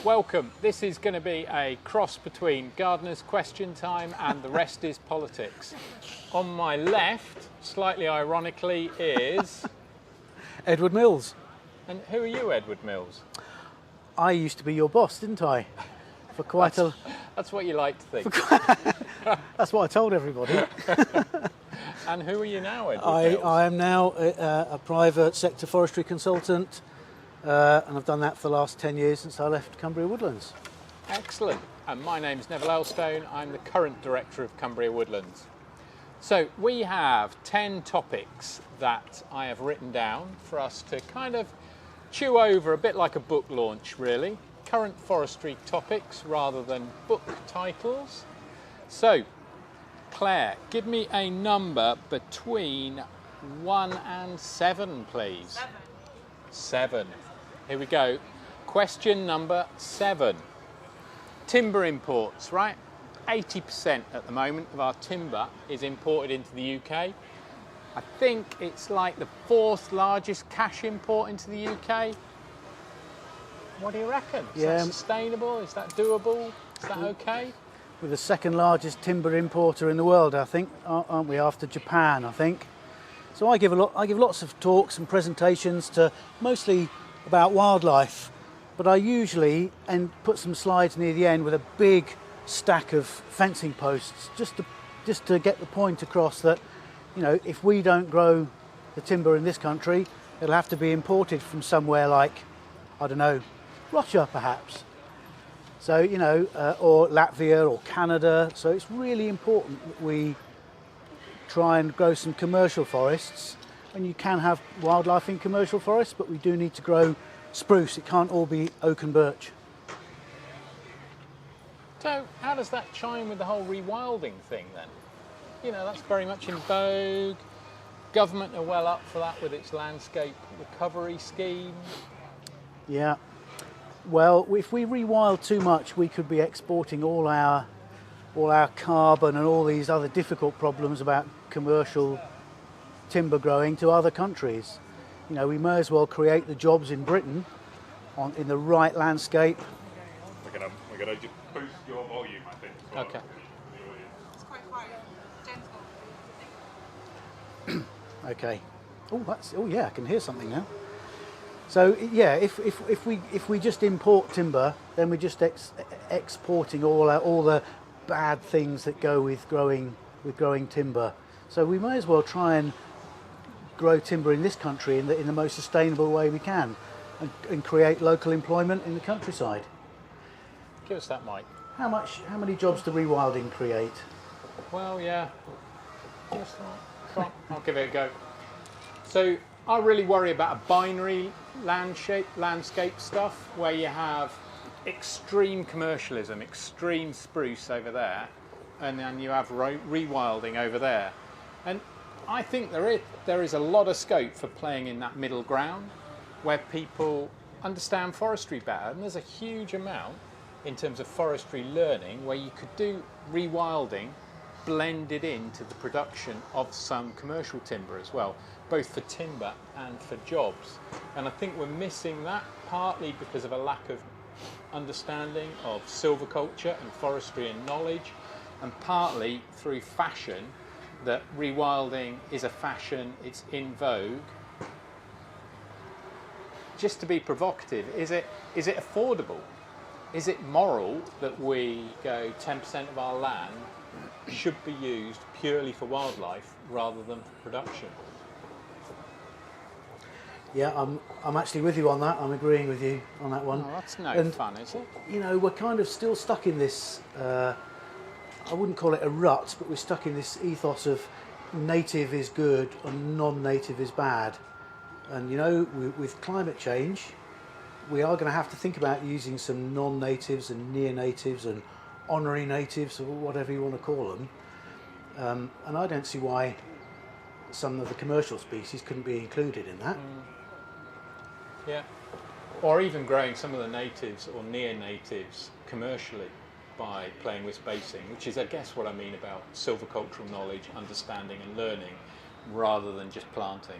Welcome. This is going to be a cross between Gardener's Question Time and The Rest is Politics. On my left, slightly ironically, is... Edward Mills. And who are you, Edward Mills? I used to be your boss, didn't I? For quite That's what you like to think. That's what I told everybody. And who are you now, Edward Mills? I am now a private sector forestry consultant, and I've done that for the last 10 years since I left Cumbria Woodlands. Excellent. And my name's Neville Elstone. I'm the current director of Cumbria Woodlands. So we have 10 topics that I have written down for us to kind of chew over, a bit like a book launch really. Current forestry topics rather than book titles. So, Claire, give me a number between 1 and 7, please. 7. Here we go. Question number 7. Timber imports, right? 80% at the moment of our timber is imported into the UK. I think it's like the 4th largest cash import into the UK. What do you reckon? Is that sustainable? Is that doable? Is that okay? We're the 2nd largest timber importer in the world, I think, aren't we? After Japan, I think. So I give lots of talks and presentations to mostly about wildlife, but I usually put some slides near the end with a big stack of fencing posts, just to get the point across that, you know, if we don't grow the timber in this country, it'll have to be imported from somewhere like, I don't know, Russia perhaps. So, you know, or Latvia or Canada. So it's really important that we try and grow some commercial forests. And you can have wildlife in commercial forests, but we do need to grow spruce. It can't all be oak and birch. So how does that chime with the whole rewilding thing then? You know, that's very much in vogue. Government are well up for that with its landscape recovery scheme. Yeah. Well, if we rewild too much, we could be exporting all our carbon and all these other difficult problems about commercial timber growing to other countries. You know, we may as well create the jobs in Britain in the right landscape. We're gonna just boost your volume, I think. Okay. It's quite quiet. Gentle. Okay. Oh yeah, I can hear something now. So yeah, if we just import timber, then we're just exporting all the bad things that go with growing timber. So we may as well try and grow timber in this country in the most sustainable way we can, and create local employment in the countryside. Give us that mic. How many jobs do rewilding create? Well, yeah. Give us that. Come on, I'll give it a go. So I really worry about a binary landscape stuff where you have extreme commercialism, extreme spruce over there, and then you have rewilding over there. And I think there is a lot of scope for playing in that middle ground where people understand forestry better, and there's a huge amount in terms of forestry learning where you could do rewilding blended into the production of some commercial timber as well, both for timber and for jobs. And I think we're missing that partly because of a lack of understanding of silviculture and forestry and knowledge, and partly through fashion, that rewilding is a fashion, it's in vogue. Just to be provocative, is it affordable? Is it moral that we go 10% of our land should be used purely for wildlife rather than for production? Yeah, I'm actually with you on that. I'm agreeing with you on that one. Oh, that's no fun, is it? You know, we're kind of still stuck in this, I wouldn't call it a rut, but we're stuck in this ethos of native is good and non-native is bad. And you know, with climate change, we are going to have to think about using some non-natives and near-natives and honorary natives, or whatever you want to call them. And I don't see why some of the commercial species couldn't be included in that. Yeah. Or even growing some of the natives or near-natives commercially by playing with spacing, which is, I guess, what I mean about silvicultural knowledge, understanding and learning, rather than just planting.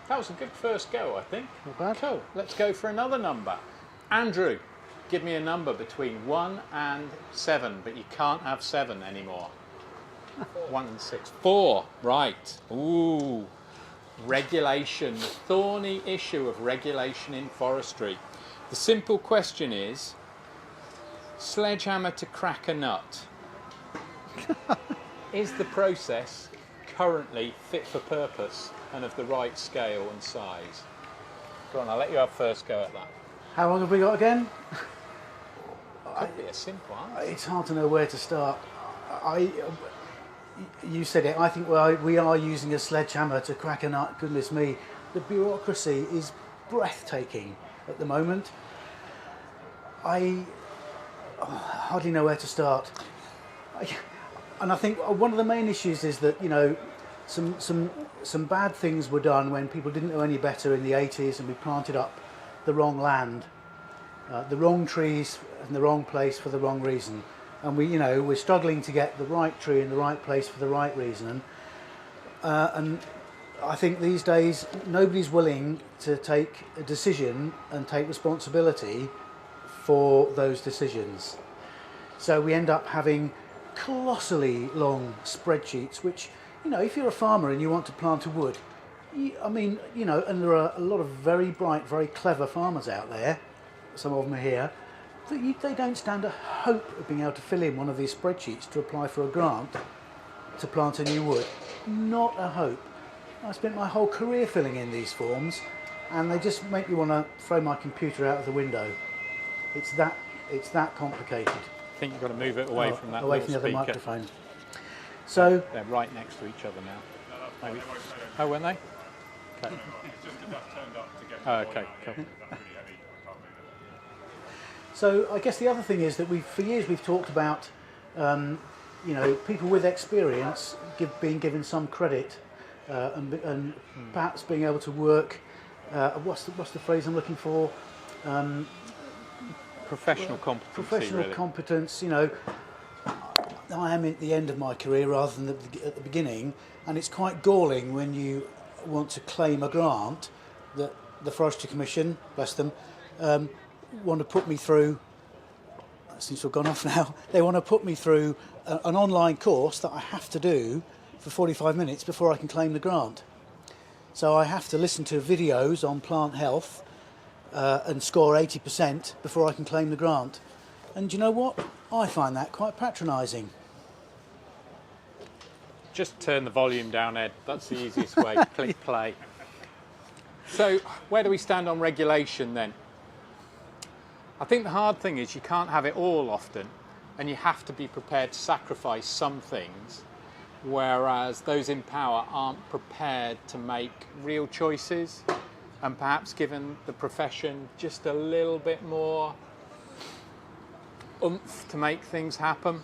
That was a good first go, I think. Not bad. Cool. Let's go for another number. Andrew, give me a number between 1 and 7, but you can't have 7 anymore. 1 and 6. 4, right. Ooh, regulation, the thorny issue of regulation in forestry. The simple question is, sledgehammer to crack a nut. Is the process currently fit for purpose and of the right scale and size? Go on, I'll let you have first go at that. How long have we got again? Could be a simple answer. It's hard to know where to start. You said it. I think we are using a sledgehammer to crack a nut. Goodness me, the bureaucracy is breathtaking at the moment. I hardly know where to start. And I think one of the main issues is that, you know, some bad things were done when people didn't know any better in the 80s, and we planted up the wrong land, the wrong trees in the wrong place for the wrong reason. And we're struggling to get the right tree in the right place for the right reason. And I think these days nobody's willing to take a decision and take responsibility for those decisions. So we end up having colossally long spreadsheets, which, you know, if you're a farmer and you want to plant a wood, and there are a lot of very bright, very clever farmers out there, some of them are here, they don't stand a hope of being able to fill in one of these spreadsheets to apply for a grant to plant a new wood. Not a hope. I spent my whole career filling in these forms, and they just make me want to throw my computer out of the window. It's that complicated. I think you've got to move it away from that away from the other speaker. microphone. So They're right next to each other now. Maybe. Oh, weren't they? Okay. It's just because that's turned up to get Oh, okay, cool. that's really heavy. I can't move it. So I guess the other thing is that for years we've talked about, people with experience being given some credit and perhaps being able to work. What's the phrase I'm looking for? Professional competency. Professional really. competence. You know, I am at the end of my career rather than at the beginning, and it's quite galling when you want to claim a grant that the Forestry Commission, bless them, want to put me through. That seems to have gone off now. They want to put me through an online course that I have to do for 45 minutes before I can claim the grant. So I have to listen to videos on plant health and score 80% before I can claim the grant. And you know what? I find that quite patronising. Just turn the volume down, Ed. That's the easiest way. Click play. So where do we stand on regulation then? I think the hard thing is you can't have it all often, and you have to be prepared to sacrifice some things, whereas those in power aren't prepared to make real choices, and perhaps given the profession just a little bit more oomph to make things happen.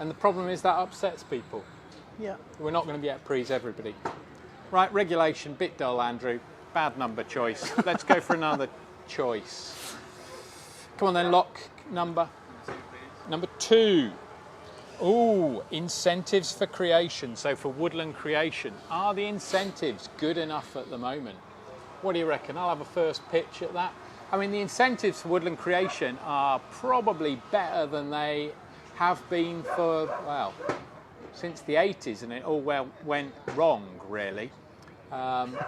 And the problem is that upsets people. Yeah. We're not going to be able to please everybody. Right, regulation, bit dull, Andrew. Bad number choice. Let's go for another choice. Come on then, lock number. Number 2. Ooh, incentives for creation. So for woodland creation, are the incentives good enough at the moment? What do you reckon? I'll have a first pitch at that. I mean, the incentives for woodland creation are probably better than they have been for, well, since the 80s, and it all went wrong, really.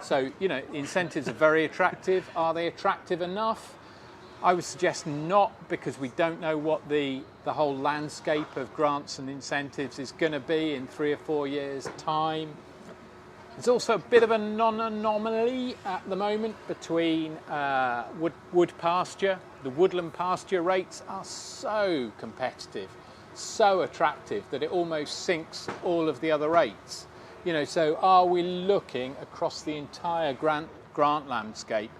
So, you know, incentives are very attractive. Are they attractive enough? I would suggest not, because we don't know what the whole landscape of grants and incentives is going to be in 3 or 4 years' time. There's also a bit of a non-anomaly at the moment between wood pasture. The woodland pasture rates are so competitive, so attractive, that it almost sinks all of the other rates. You know, so are we looking across the entire grant landscape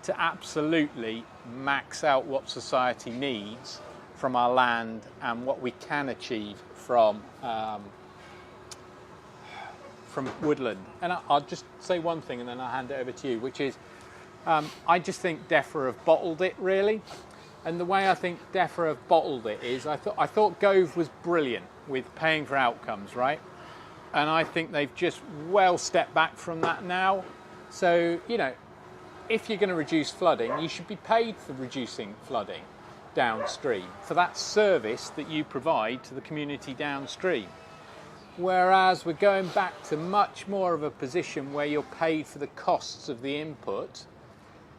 to absolutely max out what society needs from our land and what we can achieve from woodland? And I'll just say one thing and then I'll hand it over to you, which is I just think DEFRA have bottled it, really. And the way I think DEFRA have bottled it is I thought Gove was brilliant with paying for outcomes, right? And I think they've just well stepped back from that now. So, you know, if you're going to reduce flooding, you should be paid for reducing flooding downstream, for that service that you provide to the community downstream. Whereas we're going back to much more of a position where you're paid for the costs of the input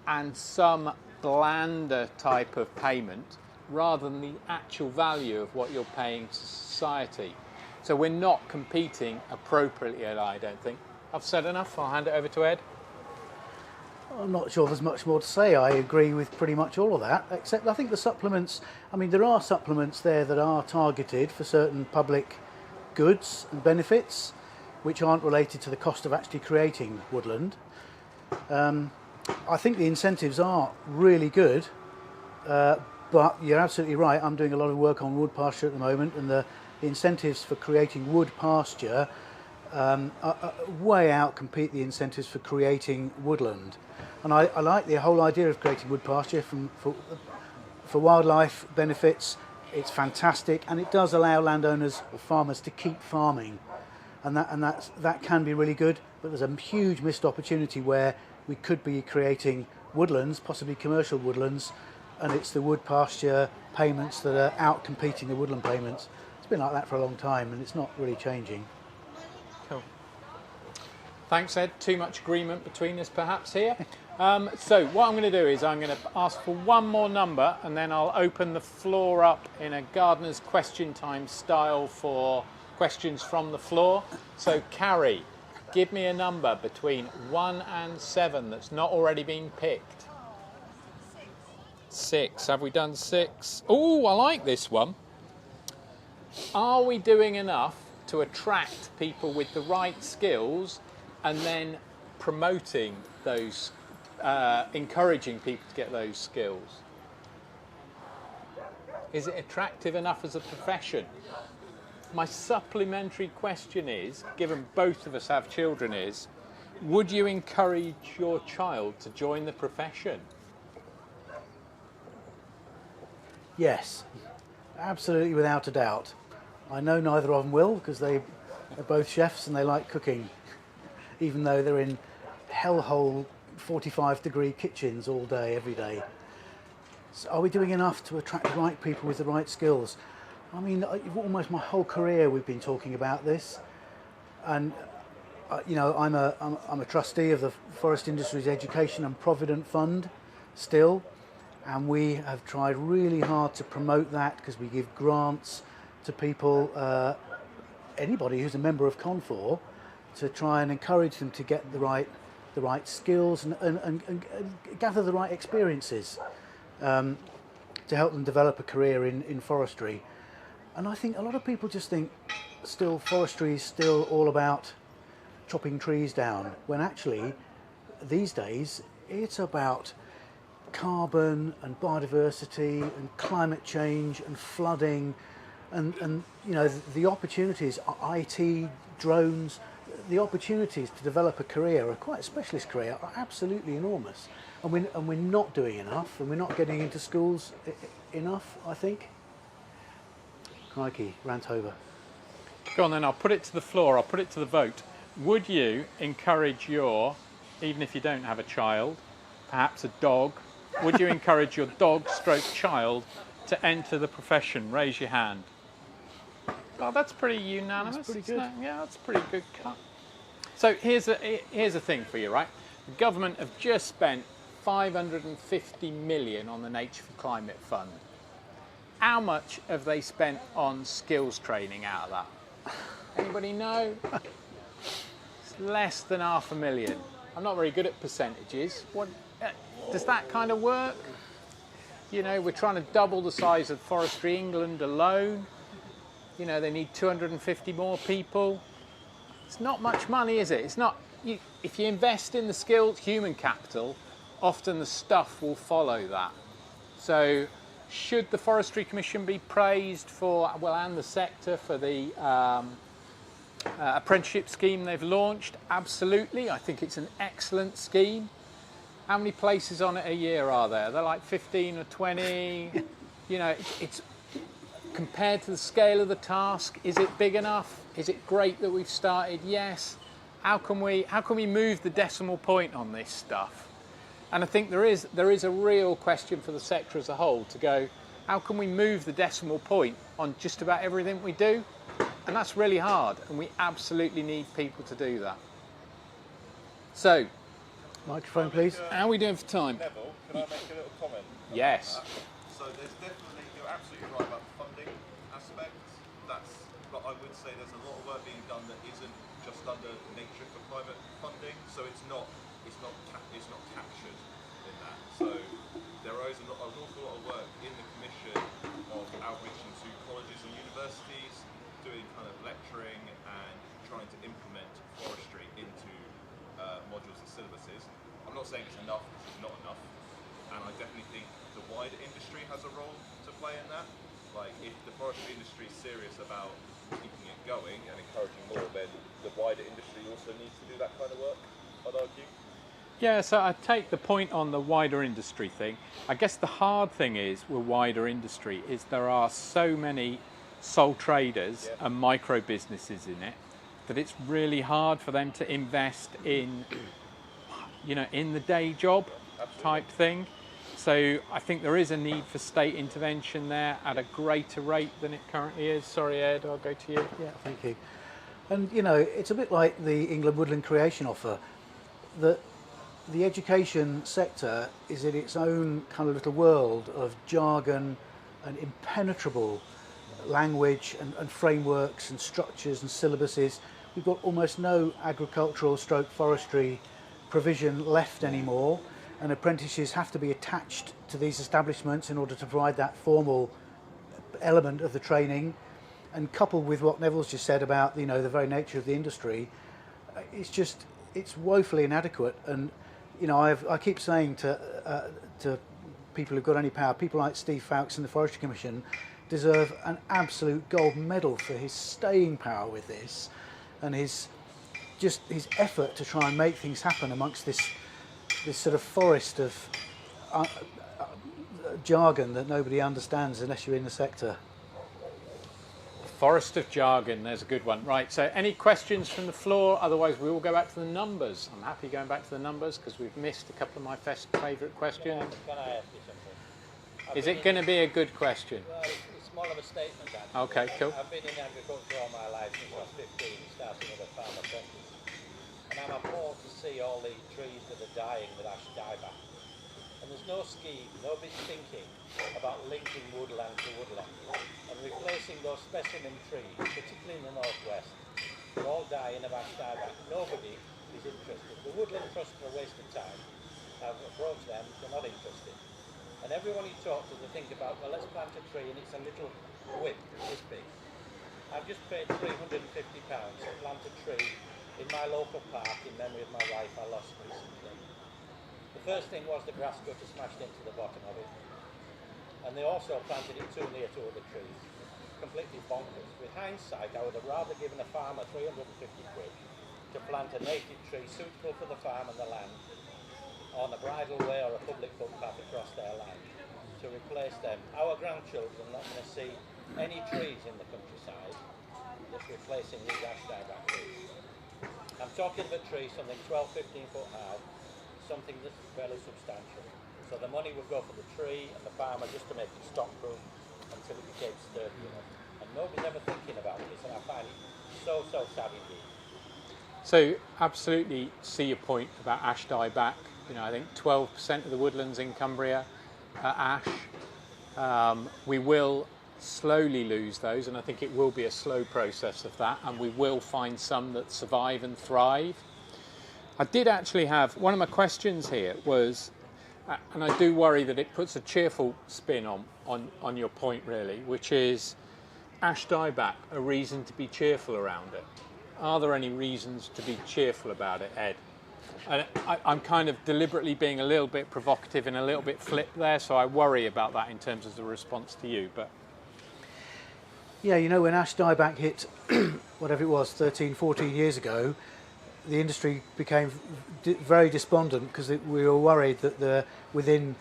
and some blander type of payment rather than the actual value of what you're paying to society. So we're not competing appropriately, I don't think. I've said enough. I'll hand it over to Ed. I'm not sure there's much more to say. I agree with pretty much all of that, except I think the supplements, I mean, there are supplements there that are targeted for certain public goods and benefits which aren't related to the cost of actually creating woodland. I think the incentives are really good, but you're absolutely right. I'm doing a lot of work on wood pasture at the moment, and the incentives for creating wood pasture way out compete the incentives for creating woodland. And I like the whole idea of creating wood pasture for wildlife benefits. It's fantastic, and it does allow landowners or farmers to keep farming, and that can be really good. But there's a huge missed opportunity where we could be creating woodlands, possibly commercial woodlands, and it's the wood pasture payments that are out competing the woodland payments. It's been like that for a long time, and it's not really changing. Cool. Thanks, Ed. Too much agreement between us perhaps here. So what I'm going to do is I'm going to ask for one more number, and then I'll open the floor up in a gardener's question time style for questions from the floor. So Carrie, give me a number between 1 and 7 that's not already been picked. 6. Have we done 6? Oh, I like this one. Are we doing enough to attract people with the right skills and then promoting those, encouraging people to get those skills? Is it attractive enough as a profession? My supplementary question is, given both of us have children, is would you encourage your child to join the profession? Yes, absolutely, without a doubt. I know neither of them will, because they're both chefs and they like cooking, even though they're in hellhole 45-degree kitchens all day, every day. So are we doing enough to attract the right people with the right skills? I mean, almost my whole career we've been talking about this, and you know, I'm a trustee of the Forest Industries Education and Provident Fund still, and we have tried really hard to promote that because we give grants to people, anybody who's a member of Confor, to try and encourage them to get the right skills and gather the right experiences to help them develop a career in forestry. And I think a lot of people just think still forestry is still all about chopping trees down, when actually these days it's about carbon and biodiversity and climate change and flooding and you know, the opportunities, IT, drones, the opportunities to develop a career, a quite specialist career, are absolutely enormous. And we're not doing enough, and we're not getting into schools enough, I think. Crikey, rant over. Go on then, I'll put it to the floor, I'll put it to the vote. Would you encourage your, even if you don't have a child, perhaps a dog, would you encourage your dog stroke child to enter the profession? Raise your hand. Oh, that's pretty unanimous. That's pretty good. Yeah, that's a pretty good cut. So here's a thing for you, right? The government have just spent 550 million on the Nature for Climate Fund. How much have they spent on skills training out of that? Anybody know? It's less than $500,000. I'm not very good at percentages. What does that kind of work? You know, we're trying to double the size of Forestry England alone. You know, they need 250 more people. It's not much money, is it? It's not. If you invest in the skills, human capital, often the stuff will follow that. So, should the Forestry Commission be praised for, well, and the sector for the apprenticeship scheme they've launched? Absolutely. I think it's an excellent scheme. How many places on it a year are there? They're like 15 or 20. You know, it's compared to the scale of the task, is it big enough? Is it great that we've started? Yes. How can we move the decimal point on this stuff? And I think there is a real question for the sector as a whole to go, how can we move the decimal point on just about everything we do? And that's really hard, and we absolutely need people to do that. So, Microphone, please. how are we doing for time? Neville, can I make a little comment? Yes. So there's definitely, you're absolutely right about the funding aspect. But I would say there's a lot of work being done that isn't just under nature for climate funding. So it's not captured in that. So there is an awful lot of work in the commission of outreaching to colleges and universities, doing kind of lecturing and trying to implement forestry into modules and syllabuses. I'm not saying it's enough, because it's not enough, and I definitely think the wider industry has a role to play in that. Like, if the forestry industry is serious about keeping it going and encouraging more, then the wider industry also needs to do that kind of work, I'd argue. Yeah, so I take the point on the wider industry thing. I guess the hard thing is with wider industry is there are so many sole traders and micro businesses in it that it's really hard for them to invest in, in the day job type thing. So I think there is a need for state intervention there at a greater rate than it currently is. Sorry, Ed, I'll go to you. Yeah, thank you. And it's a bit like the England Woodland Creation Offer, that the education sector is in its own kind of little world of jargon and impenetrable language and frameworks and structures and syllabuses. We've got almost no agricultural stroke forestry provision left anymore, and apprentices have to be attached to these establishments in order to provide that formal element of the training. And coupled with what Neville's just said about the very nature of the industry, it's woefully inadequate. And I keep saying to people who've got any power, people like Steve Fowkes and the Forestry Commission deserve an absolute gold medal for his staying power with this, and his effort to try and make things happen amongst this sort of forest of jargon that nobody understands unless you're in the sector. Forest of jargon, there's a good one. Right, so any questions from the floor? Otherwise we will go back to the numbers. I'm happy going back to the numbers because we've missed a couple of my favourite questions. Can I ask you something? Is it going to be a good question? Well, it's more of a statement, actually. Okay, cool. I've been in agriculture all my life since I was 15, starting with a farm apprentice. And I'm appalled to see all the trees that are dying with ash dieback. And there's no scheme, nobody's thinking about linking woodland to woodland and replacing those specimen trees, particularly in the northwest, that all die in of ash dieback. Nobody is interested. The Woodland Trust are a waste of time. I've approached them, they're not interested. And everyone you talk to, they think about, well, let's plant a tree and it's a little whip, this big. I've just paid £350 to plant a tree in my local park in memory of my wife I lost recently. The first thing was the grass cutter smashed into the bottom of it. And they also planted it too near to other trees. Completely bonkers. With hindsight, I would have rather given a farmer 350 quid to plant a native tree suitable for the farm and the land on a bridle way or a public footpath across their land to replace them. Our grandchildren are not going to see any trees in the countryside that's replacing these ash dieback trees. I'm talking of a tree something 12, 15 foot high, something that's fairly substantial. So the money would go for the tree and the farmer just to make it stock-proof until it became sturdy enough. And nobody's ever thinking about this, and I find it so sad indeed. So absolutely see your point about ash dieback. I think 12% of the woodlands in Cumbria are ash. We will slowly lose those, and I think it will be a slow process of that, and we will find some that survive and thrive. I did actually have, one of my questions here was, and I do worry that it puts a cheerful spin on your point really, which is ash dieback, a reason to be cheerful around it. Are there any reasons to be cheerful about it, Ed? And I'm kind of deliberately being a little bit provocative and a little bit flip there, so I worry about that in terms of the response to you. But yeah, when ash dieback hit, whatever it was, 13, 14 years ago, the industry became very despondent because we were worried that within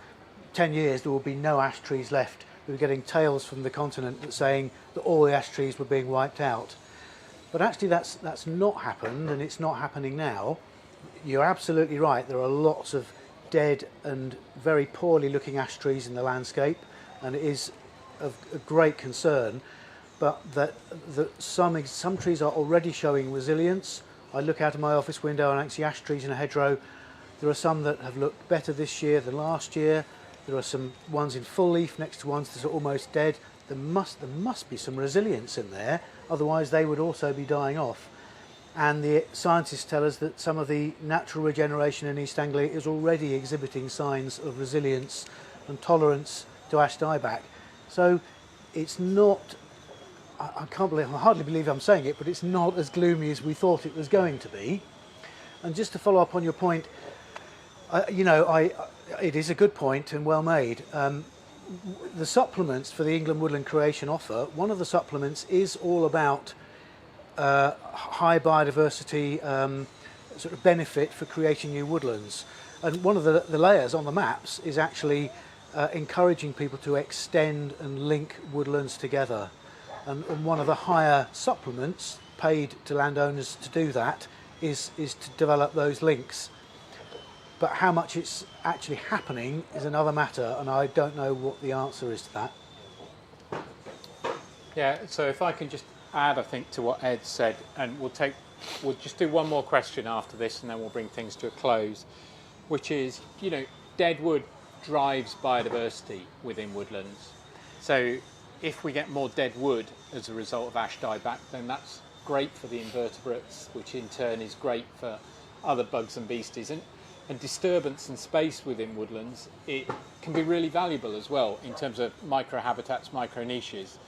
10 years there would be no ash trees left. We were getting tales from the continent saying that all the ash trees were being wiped out. But actually that's not happened, and it's not happening now. You're absolutely right. There are lots of dead and very poorly looking ash trees in the landscape, and it is of a great concern. But that some trees are already showing resilience. I look out of my office window and I see ash trees in a hedgerow. There are some that have looked better this year than last year. There are some ones in full leaf next to ones that are almost dead. There must be some resilience in there, otherwise they would also be dying off. And the scientists tell us that some of the natural regeneration in East Anglia is already exhibiting signs of resilience and tolerance to ash dieback. So it's not, I hardly believe I'm saying it, but it's not as gloomy as we thought it was going to be. And just to follow up on your point, it is a good point and well made. The supplements for the England Woodland Creation offer, one of the supplements is all about high biodiversity sort of benefit for creating new woodlands. And one of the layers on the maps is actually encouraging people to extend and link woodlands together. And one of the higher supplements paid to landowners to do that is to develop those links. But how much it's actually happening is another matter, and I don't know what the answer is to that. Yeah, so if I can just add, I think, to what Ed said, and we'll just do one more question after this, and then we'll bring things to a close, which is, dead wood drives biodiversity within woodlands. So if we get more dead wood as a result of ash dieback, then that's great for the invertebrates, which in turn is great for other bugs and beasties. And disturbance and space within woodlands, it can be really valuable as well in terms of micro-habitats, micro-niches.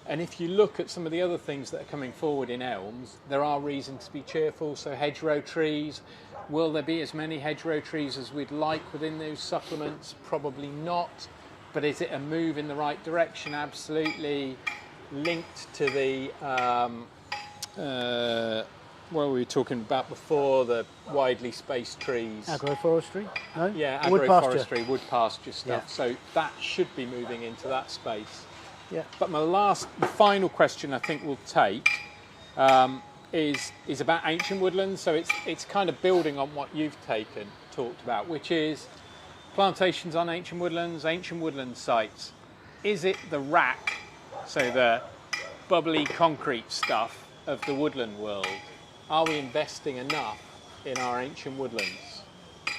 And if you look at some of the other things that are coming forward in elms, there are reasons to be cheerful. So hedgerow trees, will there be as many hedgerow trees as we'd like within those supplements? Probably not. But is it a move in the right direction? Absolutely. Linked to the, what were we talking about before, the widely spaced trees? Agroforestry? No? Yeah, Wood pasture. agroforestry, wood pasture stuff. Yeah. So that should be moving into that space. Yeah. But the final question I think we'll take is about ancient woodlands. So it's kind of building on what you've talked about, which is plantations on ancient woodland sites. Is it the rack, so the bubbly concrete stuff of the woodland world? Are we investing enough in our ancient woodlands? Do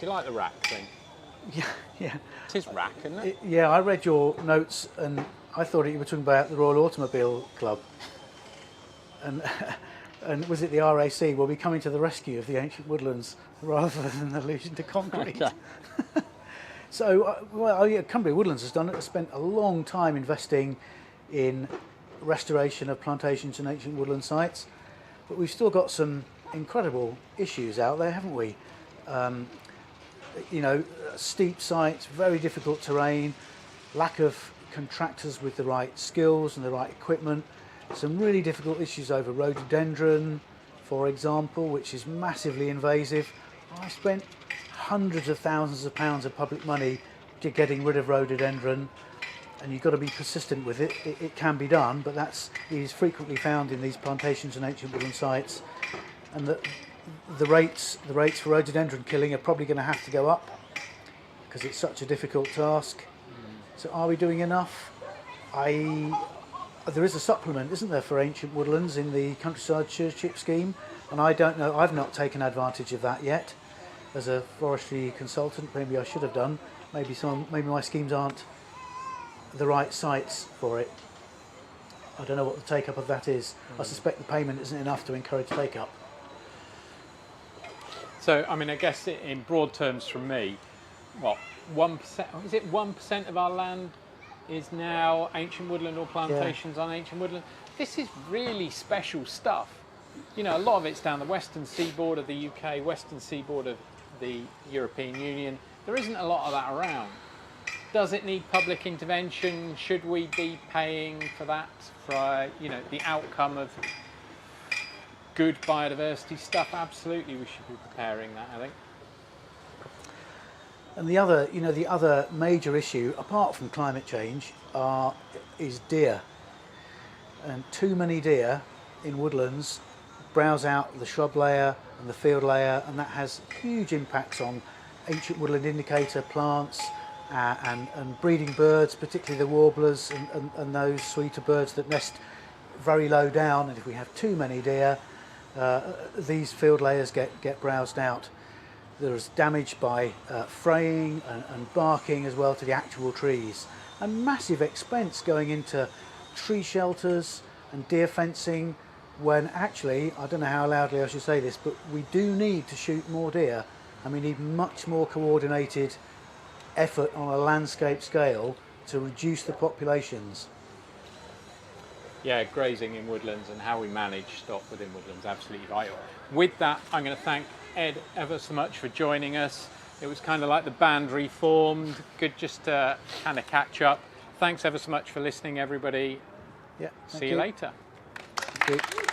you like the rack thing? Yeah. It is rack, isn't it? Yeah, I read your notes and I thought you were talking about the Royal Automobile Club. And was it the RAC will be coming to the rescue of the ancient woodlands rather than an allusion to concrete? Okay. So, Cumbria Woodlands has spent a long time investing in restoration of plantations and ancient woodland sites, but we've still got some incredible issues out there, haven't we? Steep sites, very difficult terrain, lack of contractors with the right skills and the right equipment, some really difficult issues over rhododendron, for example, which is massively invasive. I spent hundreds of thousands of pounds of public money to getting rid of rhododendron, and you've got to be persistent with it. It can be done, but it is frequently found in these plantations and ancient woodland sites, and the rates for rhododendron killing are probably going to have to go up because it's such a difficult task. So are we doing enough? There is a supplement, isn't there, for ancient woodlands in the countryside stewardship scheme, and I don't know, I've not taken advantage of that yet. As a forestry consultant, maybe I should have done. Maybe my schemes aren't the right sites for it. I don't know what the take-up of that is. I suspect the payment isn't enough to encourage take-up. So, I guess in broad terms from me, 1%, is it 1% of our land is now ancient woodland or plantations on ancient woodland? This is really special stuff. A lot of it's down the western seaboard of the UK, western seaboard of the European Union. There isn't a lot of that around. Does it need public intervention? Should we be paying for that, for the outcome of good biodiversity stuff? Absolutely, we should be preparing that, I think. And the other major issue, apart from climate change, is deer. And too many deer in woodlands browse out the shrub layer and the field layer, and that has huge impacts on ancient woodland indicator plants and breeding birds, particularly the warblers and those sweeter birds that nest very low down. And if we have too many deer, these field layers get browsed out. There's damage by fraying and barking as well to the actual trees, and massive expense going into tree shelters and deer fencing, when actually, I don't know how loudly I should say this, but we do need to shoot more deer, and we need much more coordinated effort on a landscape scale to reduce the populations. Yeah, grazing in woodlands and how we manage stock within woodlands, absolutely vital. With that, I'm going to thank Ed ever so much for joining us. It was kind of like the band reformed, good just to kind of catch up. Thanks ever so much for listening, everybody. Yeah, See you later. Thank you.